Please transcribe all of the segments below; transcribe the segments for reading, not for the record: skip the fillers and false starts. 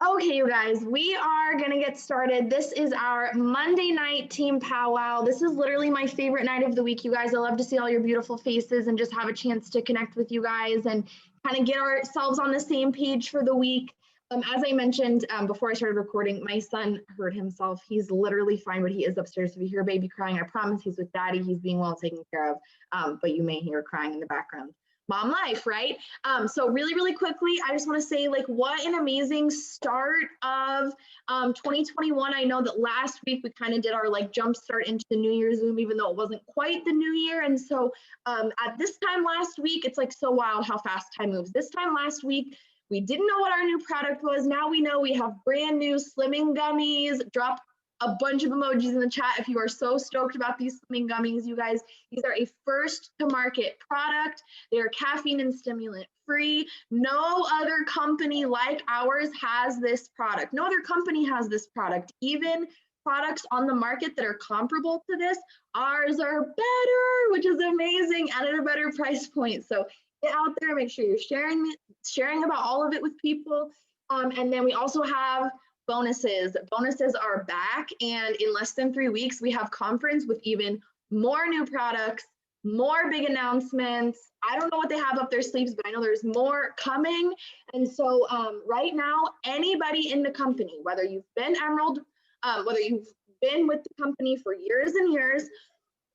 Okay, you guys, we are going to get started. This is our Monday night team powwow. This is literally my favorite night of the week, you guys. I love to see all your beautiful faces and just have a chance to connect with you guys and kind of get ourselves on the same page for the week. As I mentioned before I started recording, my son hurt himself. He's literally fine, but he is upstairs. If you hear baby crying, I promise he's with daddy. He's being well taken care of, but you may hear crying in the background. Mom life, right? So really quickly, I just want to say, like, what an amazing start of 2021. I know that last week we kind of did our like jump start into the New Year's Zoom, even though it wasn't quite the new year. And so at this time last week, it's like so wild how fast time moves. This time last week, we didn't know what our new product was. Now we know. We have brand new slimming gummies. Drop a bunch of emojis in the chat if you are so stoked about these slimming gummies, you guys. These are a first to market product. They are caffeine and stimulant free. No other company like ours has this product. No other company has this product. Even products on the market that are comparable to this, ours are better, which is amazing, and at a better price point. So get out there, make sure you're sharing about all of it with people. And then we also have bonuses. Bonuses are back, and in less than 3 weeks, we have conference with even more new products, more big announcements. I don't know what they have up their sleeves, but I know there's more coming. And so right now, anybody in the company, whether you've been Emerald, whether you've been with the company for years and years,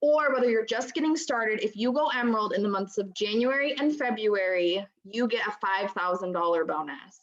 or whether you're just getting started, if you go Emerald in the months of January and February, you get a $5,000 bonus.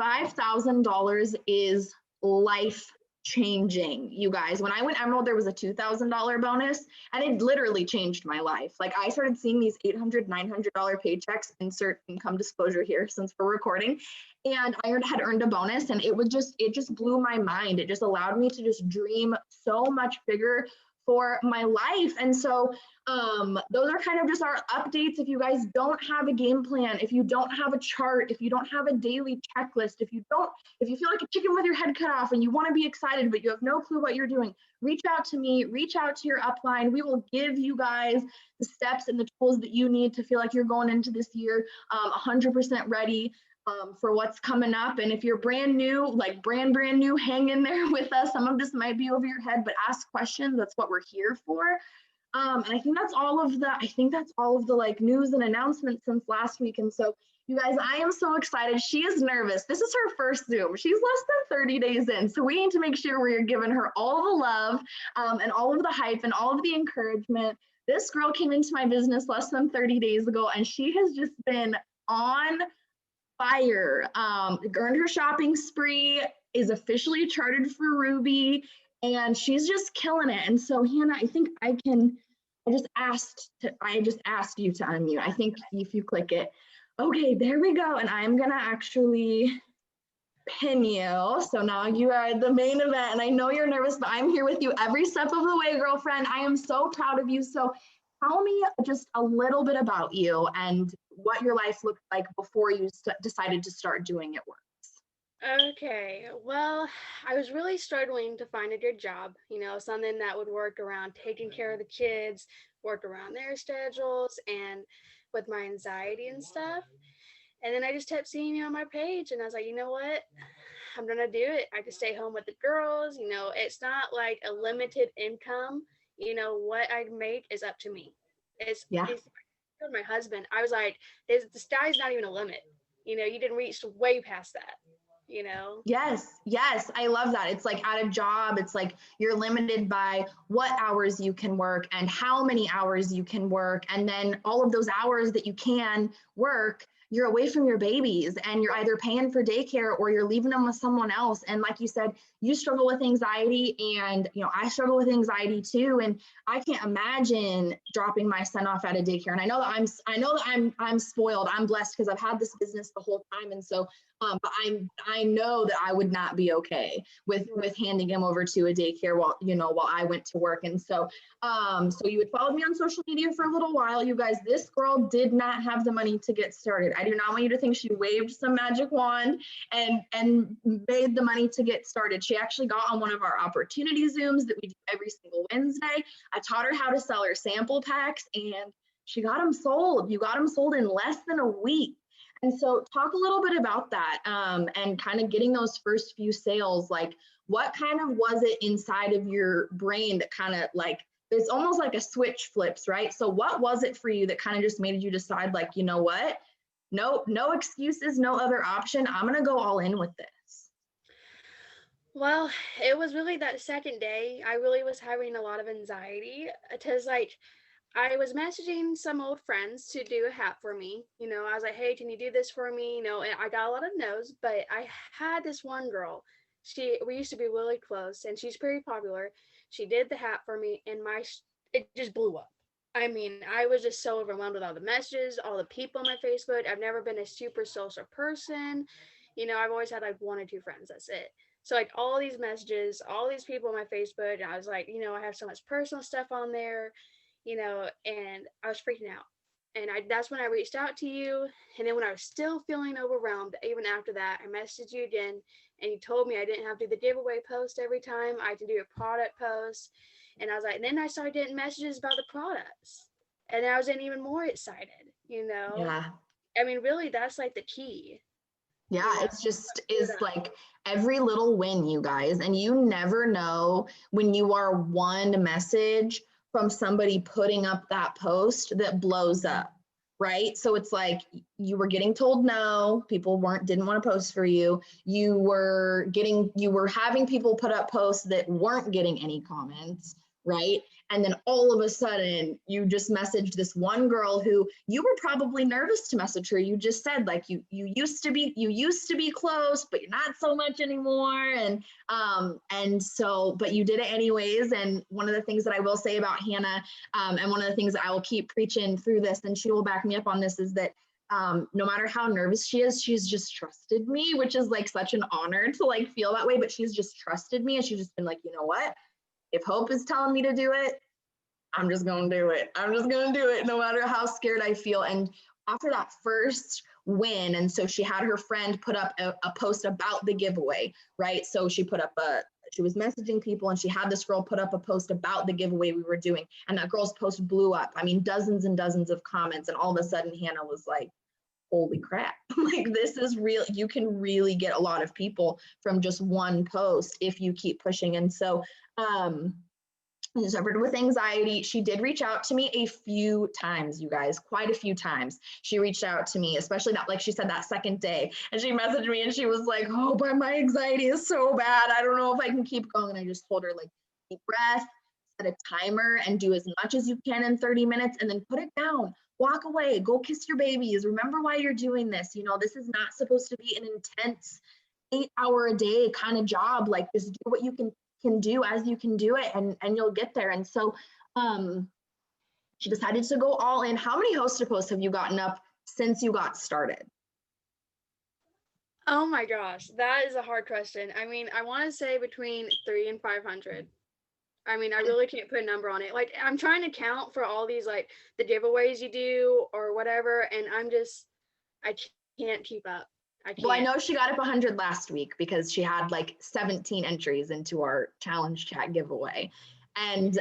$5,000 is life changing, you guys. When I went Emerald, there was a $2,000 bonus, and it literally changed my life. Like, I started seeing these $800, $900 paychecks, insert income disclosure here since we're recording, and I had earned a bonus, and it just blew my mind. It just allowed me to just dream so much bigger for my life. And so those are kind of just our updates. If you guys don't have a game plan, if you don't have a chart, if you don't have a daily checklist, if you feel like a chicken with your head cut off and you want to be excited but you have no clue what you're doing, reach out to me, reach out to your upline. We will give you guys the steps and the tools that you need to feel like you're going into this year 100% ready for what's coming up. And if you're brand new, like brand new, hang in there with us. Some of this might be over your head, but ask questions. That's what we're here for. And I think that's all of the like news and announcements since last week. And so you guys, I am so excited. She is nervous. This is her first Zoom. She's less than 30 days in. So we need to make sure we're giving her all the love and all of the hype and all of the encouragement. This girl came into my business less than 30 days ago, and she has just been on fire. Earned her shopping spree, is officially chartered for Ruby, and she's just killing it. And so Hannah, I think I just asked you to unmute. I think if you click it. Okay, there we go. And I'm gonna actually pin you. So now you are the main event, and I know you're nervous, but I'm here with you every step of the way, girlfriend. I am so proud of you. So tell me just a little bit about you and what your life looked like before you decided to start doing it works. Okay, well, I was really struggling to find a good job, something that would work around taking care of the kids, work around their schedules, and with my anxiety and stuff. And then I just kept seeing you on my page, and I was like, you know what? I'm gonna do it. I could stay home with the girls. It's not like a limited income. What I make is up to me. It's my husband. I was like, the sky's not even a limit. You didn't reach way past that. Yes, I love that. It's like at a job, it's like you're limited by what hours you can work and how many hours you can work, and then all of those hours that you can work, you're away from your babies, and you're either paying for daycare or you're leaving them with someone else. And like you said, you struggle with anxiety, and I struggle with anxiety too, and I can't imagine dropping my son off at a daycare. And I know that I'm spoiled. I'm blessed because I've had this business the whole time, and so but I know that I would not be okay with handing him over to a daycare while I went to work. And so so you had followed me on social media for a little while, you guys. This girl did not have the money to get started. I do not want you to think she waved some magic wand and made the money to get started. She actually got on one of our opportunity Zooms that we do every single Wednesday. I taught her how to sell her sample packs, and she got them sold. You got them sold in less than a week. And so talk a little bit about that, and kind of getting those first few sales. Like, what kind of was it inside of your brain that kind of like, it's almost like a switch flips, right? So what was it for you that kind of just made you decide, like, you know what? No, no excuses, no other option. I'm going to go all in with this. Well, it was really that second day. I really was having a lot of anxiety because, like, I was messaging some old friends to do a hat for me. You know, I was like, hey, can you do this for me? You know, and I got a lot of no's, but I had this one girl. We used to be really close and she's pretty popular. She did the hat for me and it just blew up. I mean, I was just so overwhelmed with all the messages, all the people on my Facebook. I've never been a super social person. You know, I've always had like one or two friends. That's it. So like all these messages, all these people on my Facebook, and I was like, you know, I have so much personal stuff on there, you know, and I was freaking out. And that's when I reached out to you. And then when I was still feeling overwhelmed, even after that, I messaged you again and you told me I didn't have to do the giveaway post every time. I can do a product post. And I was like, and then I started getting messages about the products. And I was getting even more excited, you know. Yeah. I mean, really, that's like the key. Yeah, You know? it's just is like every little win, you guys. And you never know when you are one message from somebody putting up that post that blows up, right? So it's like you were getting told no, people didn't want to post for you. You were having people put up posts that weren't getting any comments, right? And then all of a sudden you just messaged this one girl who you were probably nervous to message her. You just said like you used to be close, but you're not so much anymore. And so, but you did it anyways. And one of the things that I will say about Hannah, and one of the things that I will keep preaching through this, and she will back me up on this, is that no matter how nervous she is, she's just trusted me, which is like such an honor to like feel that way. But she's just trusted me, and she's just been like, you know what? If Hope is telling me to do it, I'm just going to do it. I'm just going to do it no matter how scared I feel. And after that first win, and so she had her friend put up a post about the giveaway, right? So she was messaging people and she had this girl put up a post about the giveaway we were doing. And that girl's post blew up. I mean, dozens and dozens of comments. And all of a sudden Hannah was like, holy crap, like this is real. You can really get a lot of people from just one post if you keep pushing. And so, suffered with anxiety. She did reach out to me a few times, you guys, quite a few times. She reached out to me, especially that, like she said, that second day. And she messaged me and she was like, oh, but my anxiety is so bad. I don't know if I can keep going. And I just told her, like, deep breath, set a timer and do as much as you can in 30 minutes and then put it down. Walk away, go kiss your babies. Remember why you're doing this. You know, this is not supposed to be an intense 8-hour a day kind of job. Like, just do what you can do as you can do it, and you'll get there. And so she decided to go all in. How many host posts have you gotten up since you got started? Oh my gosh, that is a hard question. I mean, I want to say between 300 and 500. I mean, I really can't put a number on it. Like, I'm trying to count for all these, like, the giveaways you do or whatever, and I can't keep up. I can't. Well, I know she got up 100 last week because she had like 17 entries into our challenge chat giveaway. And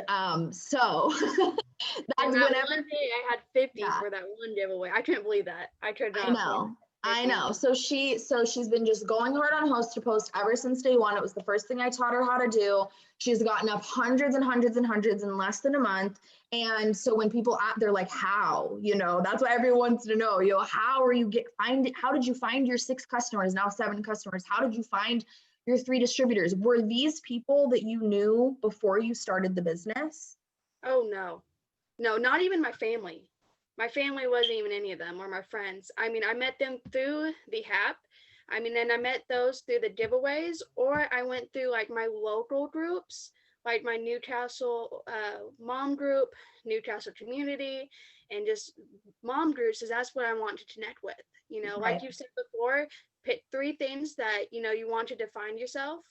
so that's whenever one day I had 50 for that one giveaway. I couldn't believe that. I could not. I know. So she's been just going hard on host to post ever since day one. It was the first thing I taught her how to do. She's gotten up hundreds and hundreds and hundreds in less than a month. And so when people they're like, how, you know, that's what everyone wants to know, you know, how did you find your 6 customers, now 7 customers? How did you find your 3 distributors? Were these people that you knew before you started the business? Oh, no. No, not even my family. My family wasn't even any of them or my friends. I mean, I met them through the app. I mean, then I met those through the giveaways, or I went through like my local groups, like my Newcastle mom group, Newcastle community, and just mom groups, because that's what I want to connect with. You know, Right. like you said before, pick 3 things that, you know, you want to define yourself,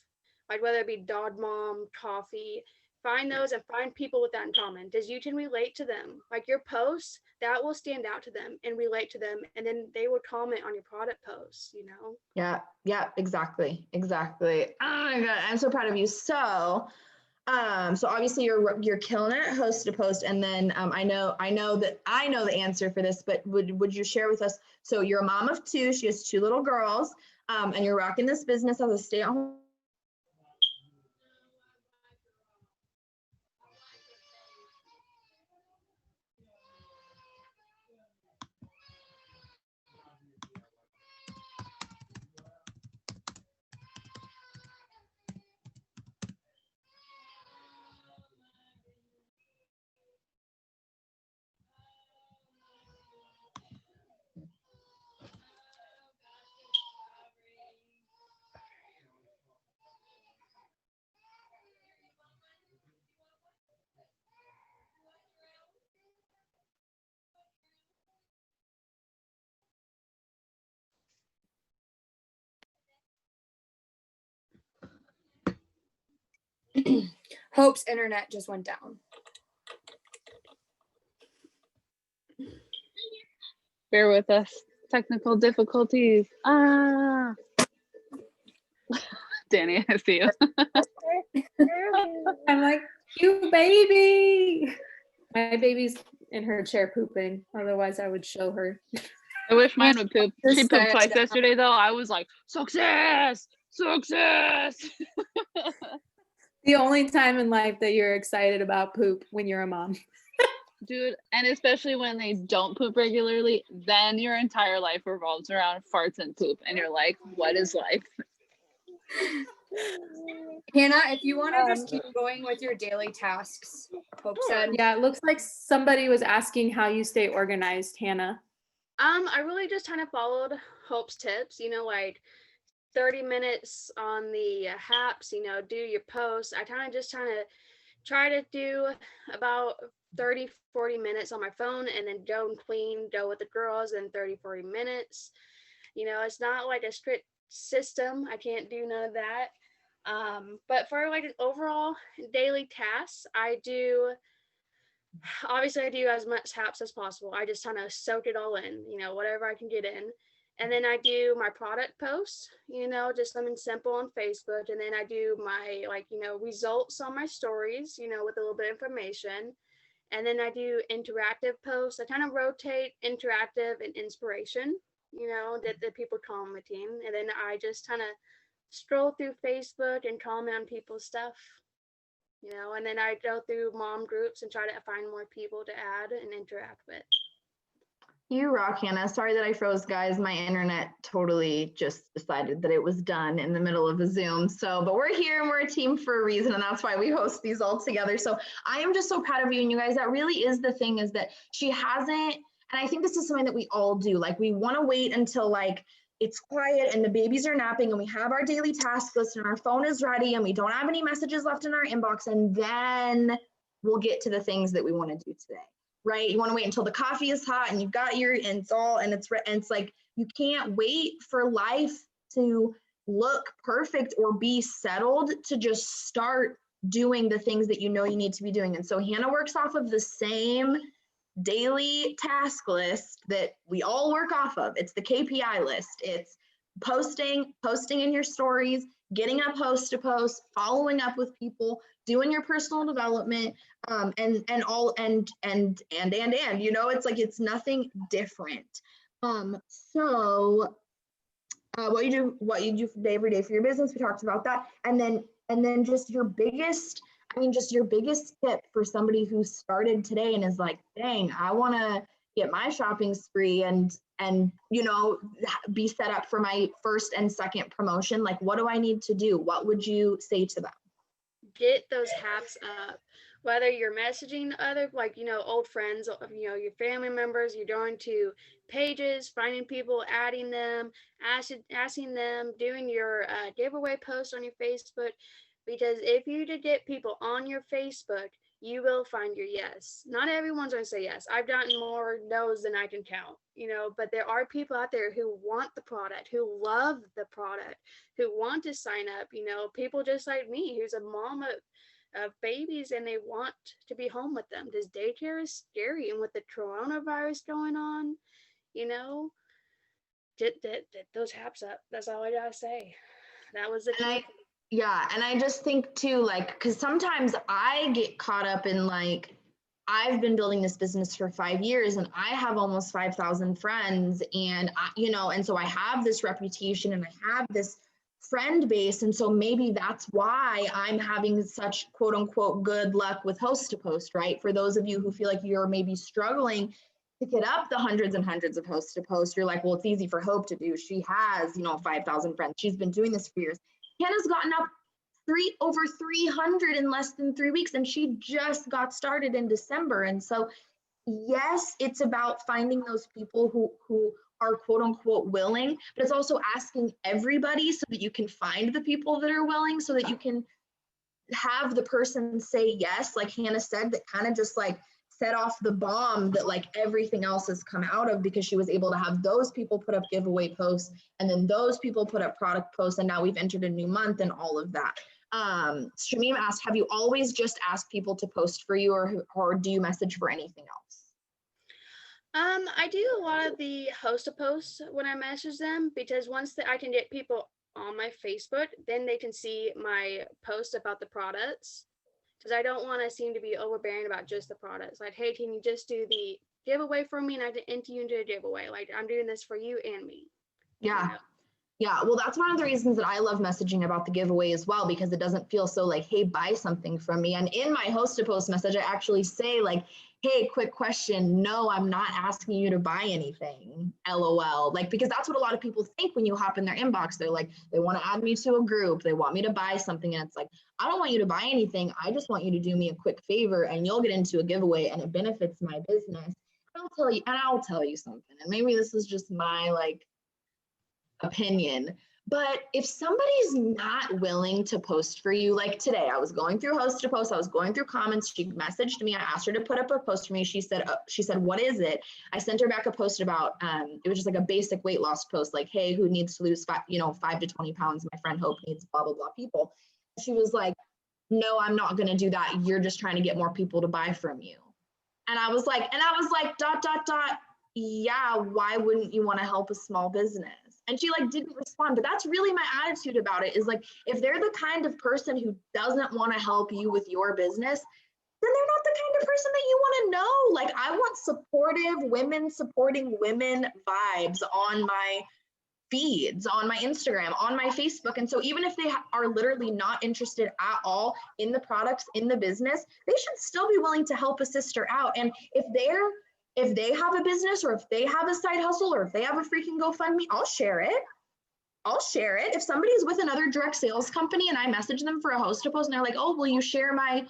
like whether it be dog mom, coffee. Find those and find people with that in common, because you can relate to them. Like your posts, that will stand out to them and relate to them, and then they will comment on your product posts, you know? Yeah, exactly. Oh my God, I'm so proud of you. So So obviously you're killing it host to post, and then I know the answer for this, but would you share with us? So you're a mom of two. She has two little girls, and you're rocking this business as a stay-at-home. Hope's internet just went down. Bear with us. Technical difficulties. Danny, I see you. I'm like, you baby. My baby's in her chair pooping. Otherwise, I would show her. I wish mine would poop. She Just pooped twice said, yesterday, though. I was like, success! Success! The only time in life that you're excited about poop when you're a mom. Dude, and especially when they don't poop regularly, then your entire life revolves around farts and poop. And you're like, what is life? Hannah, if you want to just keep going with your daily tasks, Hope said. Yeah, it looks like somebody was asking how you stay organized, Hannah. I really just kind of followed Hope's tips, like 30 minutes on the haps, do your posts. I kind of try to do about 30-40 minutes on my phone, and then go and clean, go with the girls in 30-40 minutes. It's not like a strict system. I can't do none of that. But for like an overall daily tasks, obviously I do as much haps as possible. I just kind of soak it all in, whatever I can get in. And then I do my product posts, just something simple on Facebook. And then I do my results on my stories, with a little bit of information. And then I do interactive posts. I kind of rotate interactive and inspiration, that people commenting. And then I just kind of stroll through Facebook and comment on people's stuff, and then I go through mom groups and try to find more people to add and interact with. You rock, Hannah. Sorry that I froze, guys. My internet totally just decided that it was done in the middle of a Zoom. But we're here and we're a team for a reason, and that's why we host these all together. So I am just so proud of you and you guys. That really is the thing, is that she hasn't, and I think this is something that we all do. Like, we want to wait until it's quiet and the babies are napping and we have our daily task list and our phone is ready and we don't have any messages left in our inbox, and then we'll get to the things that we want to do today. Right? You want to wait until the coffee is hot and you've got it's like, you can't wait for life to look perfect or be settled to just start doing the things that you need to be doing. And so Hannah works off of the same daily task list that we all work off of. It's the KPI list. It's posting in your stories, getting up post to post, following up with people, doing your personal development, and it's like, it's nothing different. So what you do every day for your business, we talked about that, and then just your biggest tip for somebody who started today and is like, dang, I want to get my shopping spree and be set up for my first and second promotion. Like, what do I need to do? What would you say to them? Get those haps up. Whether you're messaging other, old friends, your family members, you're going to pages, finding people, adding them, asking them, doing your giveaway post on your Facebook. Because if you to get people on your Facebook, you will find your yes. Not everyone's going to say yes. I've gotten more no's than I can count, but there are people out there who want the product, who love the product, who want to sign up, people just like me, who's a mom of babies and they want to be home with them. This daycare is scary, and with the coronavirus going on, get those haps up. That's all I gotta say. That was the key. Yeah, and I just think too, like, because sometimes I get caught up in like, I've been building this business for 5 years and I have almost 5,000 friends, and and so I have this reputation and I have this friend base, and so maybe that's why I'm having such quote unquote good luck with host to post, right? For those of you who feel like you're maybe struggling to get up the hundreds and hundreds of host to post, you're like, well, it's easy for Hope to do. She has, 5,000 friends. She's been doing this for years. Hannah's gotten up over 300 in less than 3 weeks, and she just got started in December. And so, yes, it's about finding those people who are quote unquote willing, but it's also asking everybody so that you can find the people that are willing, so that you can have the person say yes, like Hannah said, that kind of just like set off the bomb that like everything else has come out of, because she was able to have those people put up giveaway posts, and then those people put up product posts, and now we've entered a new month and all of that. Shamim asked, have you always just asked people to post for you, or do you message for anything else? I do a lot of the host to posts when I message them, because once I can get people on my Facebook, then they can see my post about the products. Because I don't want to seem to be overbearing about just the products. Like, hey, can you just do the giveaway for me, and I can enter you into a giveaway? Like, I'm doing this for you and me. Yeah. Yeah, well, that's one of the reasons that I love messaging about the giveaway as well, because it doesn't feel so like, hey, buy something from me. And in my host to post message, I actually say like, hey, quick question. No, I'm not asking you to buy anything, LOL. Like, because that's what a lot of people think when you hop in their inbox. They're like, they want to add me to a group. They want me to buy something. And it's like, I don't want you to buy anything. I just want you to do me a quick favor, and you'll get into a giveaway and it benefits my business. I'll tell you something. And maybe this is just my like opinion, but if somebody's not willing to post for you, like today, I was going through host to post, I was going through comments, she messaged me, I asked her to put up a post for me. She said, what is it? I sent her back a post about, it was just like a basic weight loss post, like, hey, who needs to lose 5 to 20 pounds? My friend Hope needs blah, blah, blah people. She was like, no, I'm not going to do that. You're just trying to get more people to buy from you. And I was like, dot, dot, dot. Yeah, why wouldn't you want to help a small business? And she like didn't respond. But that's really my attitude about it, is like, if they're the kind of person who doesn't want to help you with your business, then they're not the kind of person that you want to know. Like, I want supportive women supporting women vibes on my feeds, on my Instagram, on my Facebook. And so even if they are literally not interested at all in the products, in the business, they should still be willing to help a sister out. And if they have a business, or if they have a side hustle, or if they have a freaking GoFundMe, I'll share it. If somebody's with another direct sales company and I message them for a host to post and they're like, oh, will you share my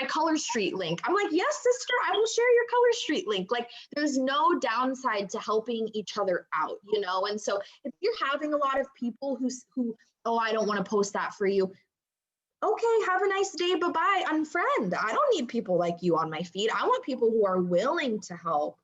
Color Street link? I'm like, yes, sister, I will share your Color Street link. Like, there's no downside to helping each other out, And so if you're having a lot of people who, oh, I don't want to post that for you. Okay, have a nice day, bye-bye, unfriend. I don't need people like you on my feed. I want people who are willing to help.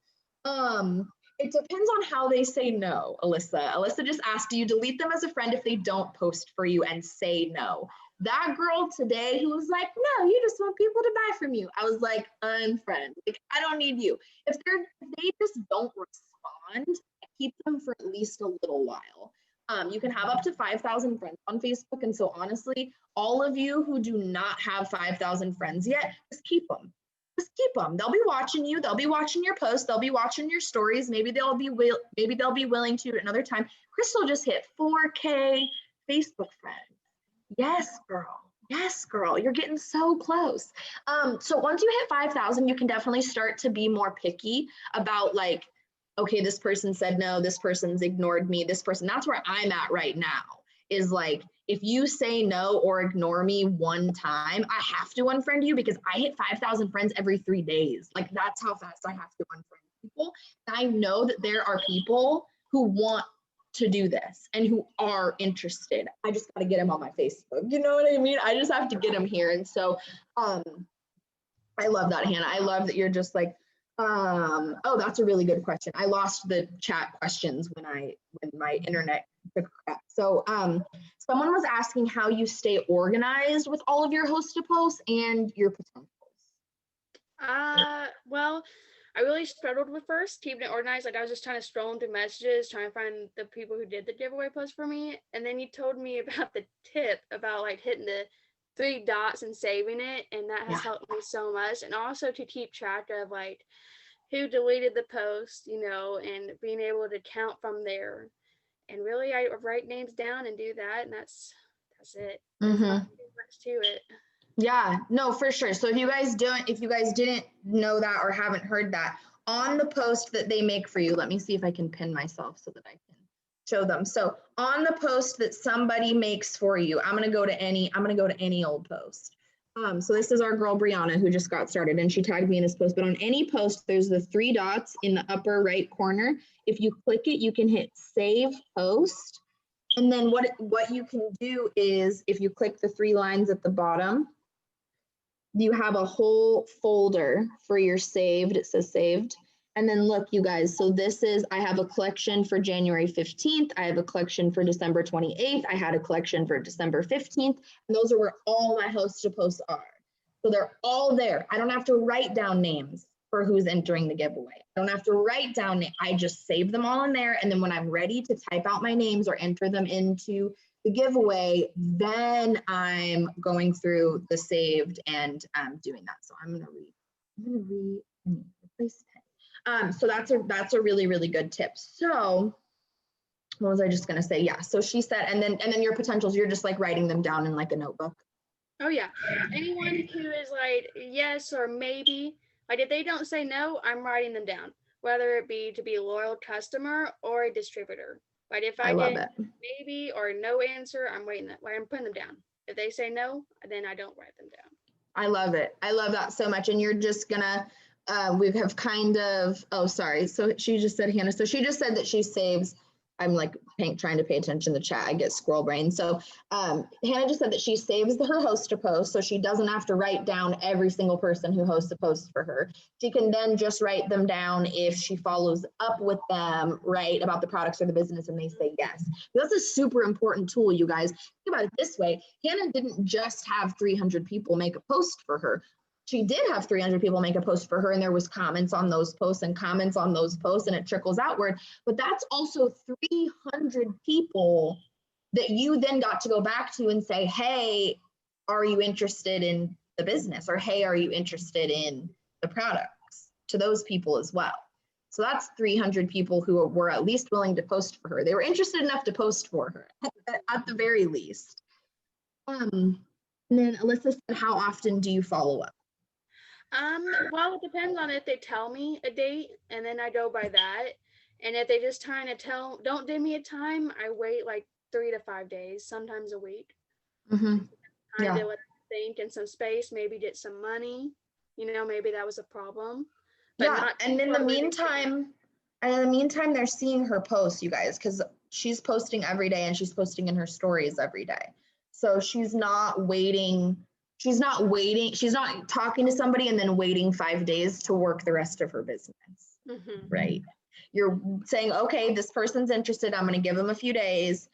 It depends on how they say no, Alyssa. Alyssa just asked, do you delete them as a friend if they don't post for you and say no? That girl today who was like, no, you just want people to buy from you. I was like, unfriend. Like, I don't need you. If they just don't respond, I keep them for at least a little while. You can have up to 5,000 friends on Facebook. And so honestly, all of you who do not have 5,000 friends yet, just keep them. Just keep them. They'll be watching you. They'll be watching your posts. They'll be watching your stories. Maybe they'll be willing to at another time. Crystal just hit 4K Facebook friends. Yes, girl. Yes, girl. You're getting so close. So once you hit 5,000, you can definitely start to be more picky about like, okay, this person said no, this person's ignored me, this person. That's where I'm at right now, is like, if you say no or ignore me one time, I have to unfriend you, because I hit 5,000 friends every 3 days. Like, that's how fast I have to unfriend people. And I know that there are people who want to do this and who are interested. I just got to get them on my Facebook. You know what I mean? I just have to get them here. And so I love that, Hannah. I love that you're just like, oh, that's a really good question. I lost the chat questions when my internet took a crap. So someone was asking how you stay organized with all of your host to posts and your potentials. Well, I really struggled with first keeping it organized. Like I was just trying to scroll through messages, trying to find the people who did the giveaway post for me. And then you told me about the tip about like hitting the 3 dots and saving it. And that has helped me so much. And also to keep track of like who deleted the post, you know, and being able to count from there. And really I write names down and do that. And that's it. There's not too much to it. Yeah, no, for sure. So if you guys didn't know that or haven't heard that, on the post that they make for you, let me see if I can pin myself so that I can show them. So on the post that somebody makes for you, I'm gonna go to any old post. So this is our girl Brianna who just got started and she tagged me in this post, but on any post, there's the 3 dots in the upper right corner. If you click it, you can hit save post. And then what you can do is if you click the 3 lines at the bottom, you have a whole folder for your saved. It says saved. And then look, you guys, so this is, I have a collection for January 15th. I have a collection for December 28th. I had a collection for December 15th. And those are where all my host to posts are. So they're all there. I don't have to write down names for who's entering the giveaway. I don't have to write down, I just save them all in there. And then when I'm ready to type out my names or enter them into the giveaway, then I'm going through the saved and doing that. So I'm gonna replace pen. So that's a really, really good tip. So what was I just gonna say? Yeah, so she said, and then your potentials, you're just like writing them down in like a notebook. Oh yeah, anyone who is like yes or maybe, like if they don't say no, I'm writing them down, whether it be to be a loyal customer or a distributor. But if I get maybe or no answer, I'm putting them down. If they say no, then I don't write them down. I love it. I love that so much. And you're just gonna, we have kind of, oh, sorry. So she just said, Hannah, so she just said that she saves, I'm like trying to pay attention to the chat. I get squirrel brain. So Hannah just said that she saves her host to post, so she doesn't have to write down every single person who hosts a post for her. She can then just write them down if she follows up with them, right, about the products or the business and they say yes. That's a super important tool, you guys. Think about it this way. Hannah didn't just have 300 people make a post for her. She did have 300 people make a post for her and there was comments on those posts and comments on those posts and it trickles outward. But that's also 300 people that you then got to go back to and say, hey, are you interested in the business? Or hey, are you interested in the products? To those people as well. So that's 300 people who were at least willing to post for her. They were interested enough to post for her at the very least. And then Alyssa said, how often do you follow up? Well, it depends on if they tell me a date and then I go by that. And if they just trying to don't give me a time, I wait like 3 to 5 days, sometimes a week. Yeah. To think in some space, maybe get some money, you know, maybe that was a problem. But yeah, and in the meantime, they're seeing her post, you guys, because she's posting every day and she's posting in her stories every day. So she's not waiting. She's not talking to somebody and then waiting 5 days to work the rest of her business, right? You're saying, okay, this person's interested. I'm going to give them a few days.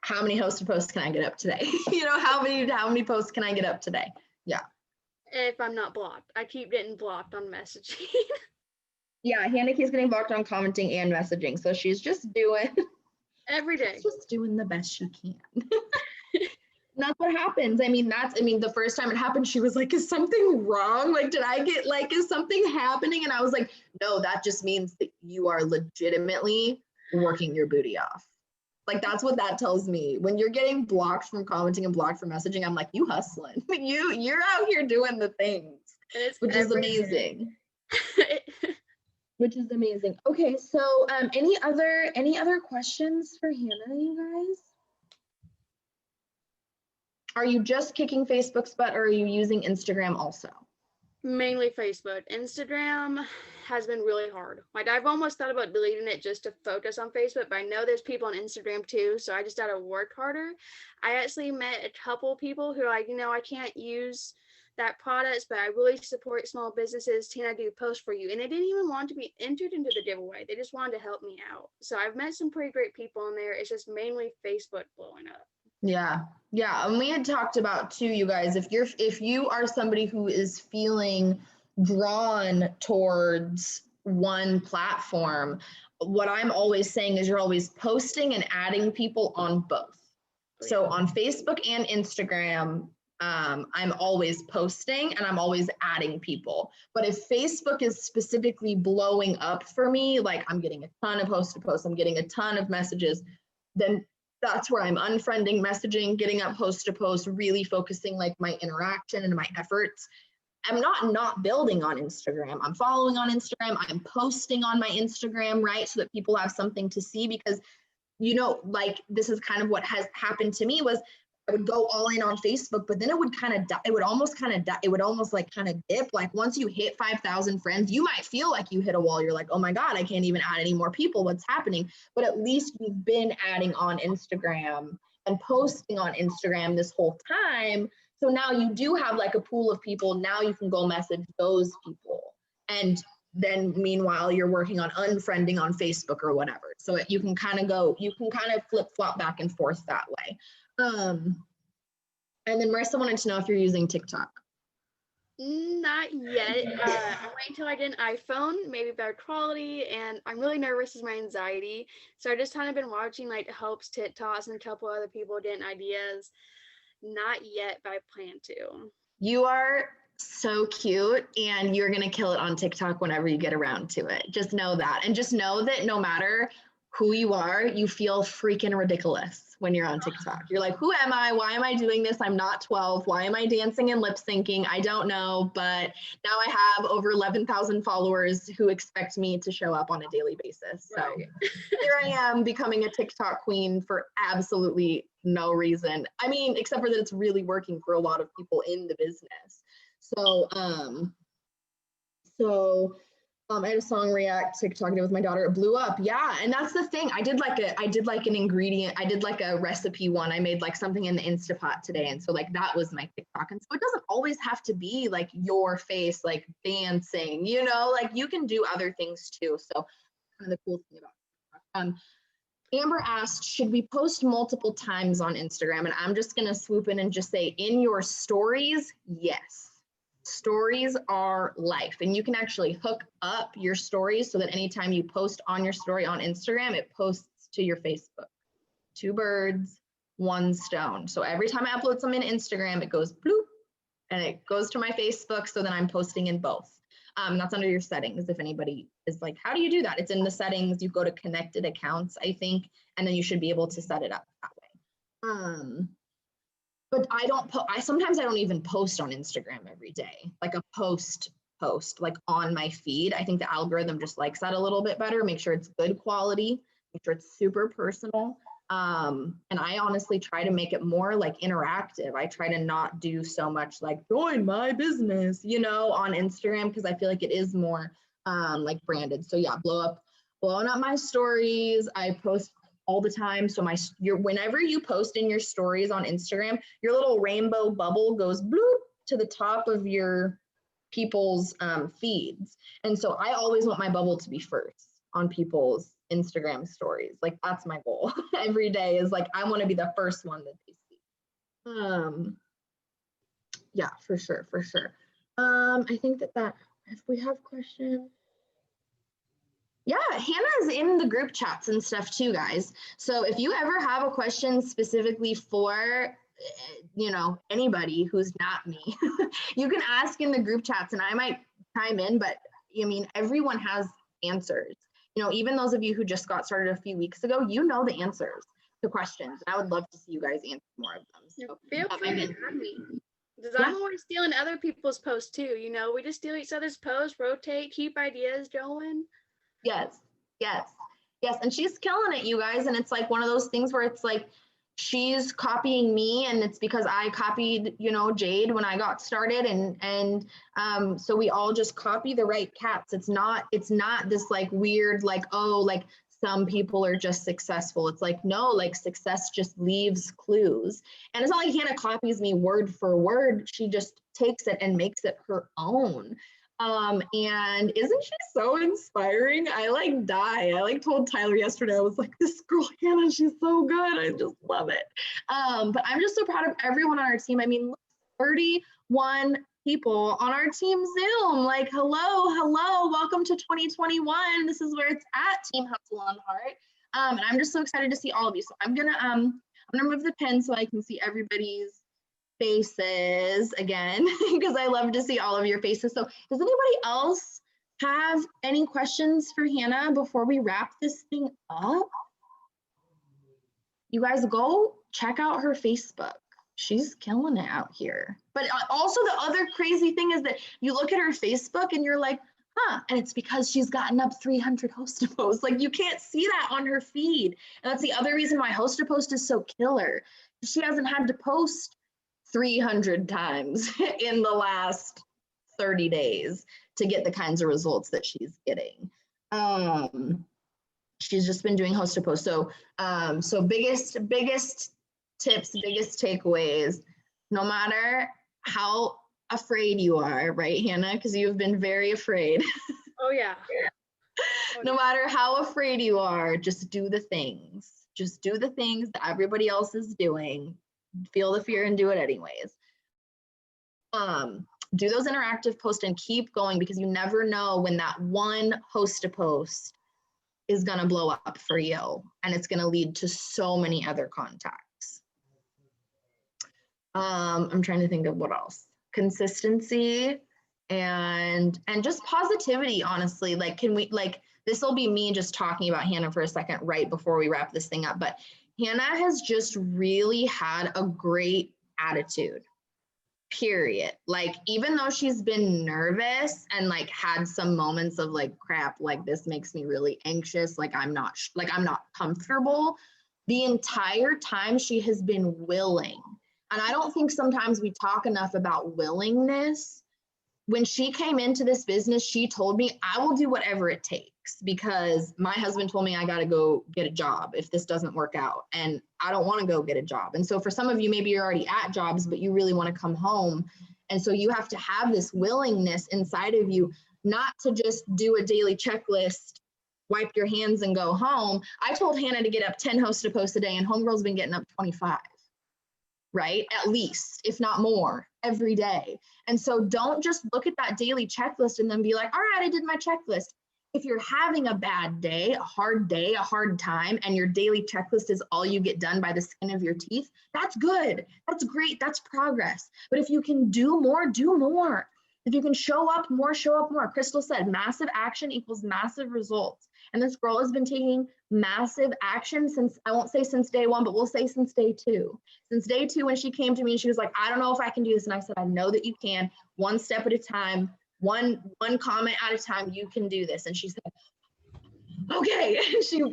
How many hosted posts can I get up today? You know, how many posts can I get up today? Yeah. If I'm not blocked, I keep getting blocked on messaging. Yeah, Hannah keeps getting blocked on commenting and messaging. So she's just doing every day. She's just doing the best she can. And that's what happens. I mean, the first time it happened, she was like, is something wrong? Like, is something happening? And I was like, no, that just means that you are legitimately working your booty off. Like, that's what that tells me. When you're getting blocked from commenting and blocked from messaging, I'm like, you hustling. You're out here doing the things, which is amazing. Which is amazing. Okay, so any other questions for Hannah, you guys? Are you just kicking Facebook's butt or are you using Instagram also? Mainly Facebook. Instagram has been really hard. Like I've almost thought about deleting it just to focus on Facebook, but I know there's people on Instagram too, so I just gotta work harder. I actually met a couple people who are like, I can't use that product, but I really support small businesses. Can I do a post for you? And they didn't even want to be entered into the giveaway. They just wanted to help me out. So I've met some pretty great people in there. It's just mainly Facebook blowing up. Yeah. And we had talked about too, you guys, if you are somebody who is feeling drawn towards one platform. What I'm always saying is you're always posting and adding people on both. So on Facebook and Instagram, I'm always posting and I'm always adding people. But if Facebook is specifically blowing up for me, like I'm getting a ton of post to post, I'm getting a ton of messages, then that's where I'm unfriending, messaging, getting up post to post, really focusing like my interaction and my efforts. I'm not building on Instagram. I'm following on Instagram. I'm posting on my Instagram, right? So that people have something to see, because, you know, like this is kind of what has happened to me was I would go all in on Facebook, but then it would kind of die. It would almost like kind of dip. Like once you hit 5,000 friends, you might feel like you hit a wall. You're like, oh my God, I can't even add any more people. What's happening? But at least you've been adding on Instagram and posting on Instagram this whole time. So now you do have like a pool of people. Now you can go message those people. And then meanwhile, you're working on unfriending on Facebook or whatever. So you can kind of flip flop back and forth that way. And then Marissa wanted to know if you're using TikTok. Not yet. I'm waiting until I get an iPhone, maybe better quality, and I'm really nervous with my anxiety. So I just kind of been watching like Hope's TikToks and a couple other people getting ideas. Not yet, but I plan to. You are so cute and you're going to kill it on TikTok whenever you get around to it. Just know that. And just know that no matter who you are, you feel freaking ridiculous when you're on TikTok. You're like, who am I? Why am I doing this? I'm not 12. Why am I dancing and lip syncing? I don't know. But now I have over 11,000 followers who expect me to show up on a daily basis. So here I am becoming a TikTok queen for absolutely no reason. I mean, except for that it's really working for a lot of people in the business. So, I had a song react TikTok with my daughter. It blew up. Yeah. And that's the thing. I did like a recipe one. I made like something in the Instapot today. And so like, that was my TikTok. And so it doesn't always have to be like your face, like dancing, you know, like you can do other things too. So kind of the cool thing about TikTok. Amber asked, should we post multiple times on Instagram? And I'm just going to swoop in and just say in your stories, yes. Stories are life, and you can actually hook up your stories so that anytime you post on your story on Instagram, it posts to your Facebook. 2 birds, 1 stone. So every time I upload something to Instagram, it goes bloop, and it goes to my Facebook, so then I'm posting in both. That's under your settings. If anybody is like, how do you do that? It's in the settings. You go to connected accounts, I think, and then you should be able to set it up that way. But sometimes I don't even post on Instagram every day, like a post like on my feed. I think the algorithm just likes that a little bit better. Make sure it's good quality, make sure it's super personal. And I honestly try to make it more like interactive. I try to not do so much like join my business, you know, on Instagram, because I feel like it is more like branded. So yeah, blowing up my stories. I post all the time. So whenever you post in your stories on Instagram, your little rainbow bubble goes bloop to the top of your people's feeds. And so I always want my bubble to be first on people's Instagram stories. Like that's my goal every day is like, I want to be the first one that they see. Yeah, for sure. I think that if we have questions. Yeah, Hannah's in the group chats and stuff too, guys. So if you ever have a question specifically for, you know, anybody who's not me, you can ask in the group chats and I might chime in, but I mean, everyone has answers. You know, even those of you who just got started a few weeks ago, you know the answers to questions. And I would love to see you guys answer more of them. So, feel free to add me. Because I'm always stealing other people's posts too. You know, we just steal each other's posts, rotate, keep ideas going. Yes. And she's killing it, you guys. And it's like one of those things where it's like, she's copying me and it's because I copied, you know, Jade when I got started. And so we all just copy the right cats. It's not this like weird, like, oh, like some people are just successful. It's like, no, like success just leaves clues. And it's not like Hannah copies me word for word. She just takes it and makes it her own. And isn't she so inspiring? I like die. I like told Tyler yesterday, I was like, this girl Hannah, she's so good. I just love it. But I'm just so proud of everyone on our team. I mean, 31 people on our team Zoom. Like, hello, welcome to 2021. This is where it's at, Team Hustle on Heart. And I'm just so excited to see all of you. So I'm gonna move the pen so I can see everybody's faces again, because I love to see all of your faces. So does anybody else have any questions for Hannah before we wrap this thing up? You guys go check out her Facebook. She's killing it out here. But also the other crazy thing is that you look at her Facebook and you're like, huh, and it's because she's gotten up 300 host-a-posts. Like, you can't see that on her feed. And that's the other reason why host-a-post is so killer. She hasn't had to post 300 times in the last 30 days to get the kinds of results that she's getting. She's just been doing host-a-post. So, biggest tips, biggest takeaways, no matter how afraid you are, right, Hannah? Because you've been very afraid. Oh, yeah. No matter how afraid you are, just do the things. Just do the things that everybody else is doing. Feel the fear and do it anyways. Do those interactive posts and keep going, because you never know when that one host-a-post is gonna blow up for you, and it's gonna lead to so many other contacts. I'm trying to think of what else. Consistency and just positivity, honestly. Like, can we, like, this will be me just talking about Hannah for a second right before we wrap this thing up, but Hannah has just really had a great attitude, period. Like, even though she's been nervous and like had some moments of like, crap, like this makes me really anxious, like I'm not comfortable, the entire time she has been willing. And I don't think sometimes we talk enough about willingness. When she came into this business, she told me, I will do whatever it takes, because my husband told me I got to go get a job if this doesn't work out, and I don't want to go get a job. And so for some of you, maybe you're already at jobs, but you really want to come home. And so you have to have this willingness inside of you, not to just do a daily checklist, wipe your hands and go home. I told Hannah to get up 10 host-a-posts a day, and Homegirl's been getting up 25. Right? At least, if not more, every day. And so don't just look at that daily checklist and then be like, all right, I did my checklist. If you're having a bad day, a hard time, and your daily checklist is all you get done by the skin of your teeth, that's good. That's great. That's progress. But if you can do more, do more. If you can show up more, show up more. Crystal said massive action equals massive results. And this girl has been taking massive action since, I won't say since day one, but we'll say since day two. Since day two, when she came to me and she was like, I don't know if I can do this. And I said, I know that you can. One step at a time, one comment at a time, you can do this. And she said, okay.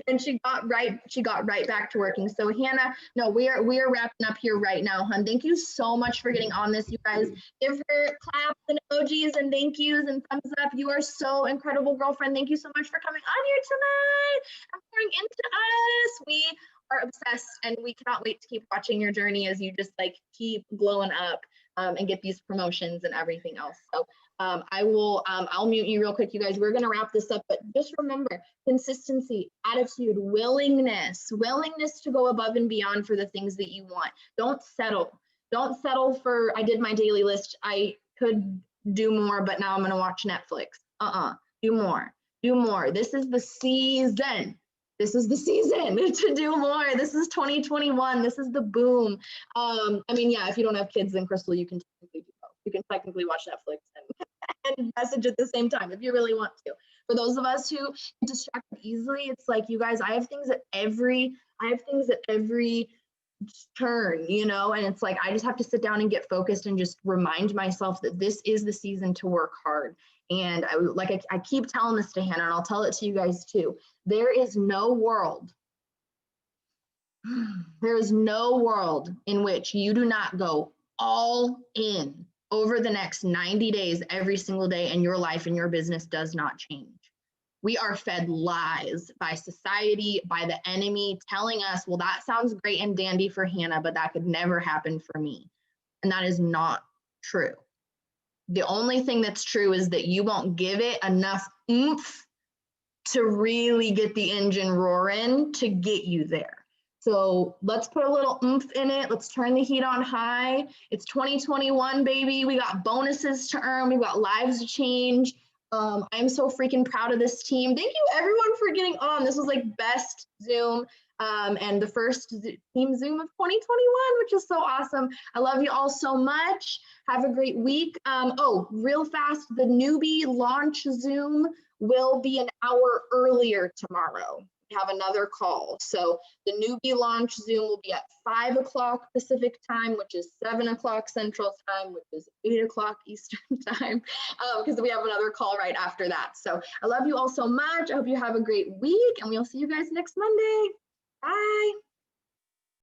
And she got right back to working. So Hannah, no, we are wrapping up here right now, hun. Thank you so much for getting on this. You guys give her claps and emojis and thank yous and thumbs up. You are so incredible, girlfriend. Thank you so much for coming on here tonight and pouring into us. We are obsessed, and we cannot wait to keep watching your journey as you just like keep blowing up and get these promotions and everything else. So I'll mute you real quick, you guys. We're going to wrap this up, but just remember, consistency, attitude, willingness to go above and beyond for the things that you want. Don't settle for, I did my daily list, I could do more, but now I'm going to watch Netflix. Do more. This is the season to do more. This is 2021. This is the boom. I mean, yeah, if you don't have kids, then Crystal, you can technically do both. You can technically watch Netflix and message at the same time if you really want to. For those of us who get distracted easily, it's like, you guys, I have things at every turn, you know, and it's like, I just have to sit down and get focused and just remind myself that this is the season to work hard. And I keep telling this to Hannah, and I'll tell it to you guys too. There is no world in which you do not go all in over the next 90 days, every single day, and your life and your business does not change. We are fed lies by society, by the enemy, telling us, well, that sounds great and dandy for Hannah, but that could never happen for me. And that is not true. The only thing that's true is that you won't give it enough oomph to really get the engine roaring to get you there. So let's put a little oomph in it. Let's turn the heat on high. It's 2021, baby. We got bonuses to earn. We've got lives to change. I'm so freaking proud of this team. Thank you everyone for getting on. This was like best Zoom and the first team Zoom of 2021, which is so awesome. I love you all so much. Have a great week. Oh, real fast, the newbie launch Zoom will be an hour earlier tomorrow. We have another call. So the newbie launch Zoom will be at 5 o'clock Pacific time, which is 7 o'clock Central time, which is 8 o'clock Eastern time, because we have another call right after that. So I love you all so much. I hope you have a great week, and we'll see you guys next Monday. Bye.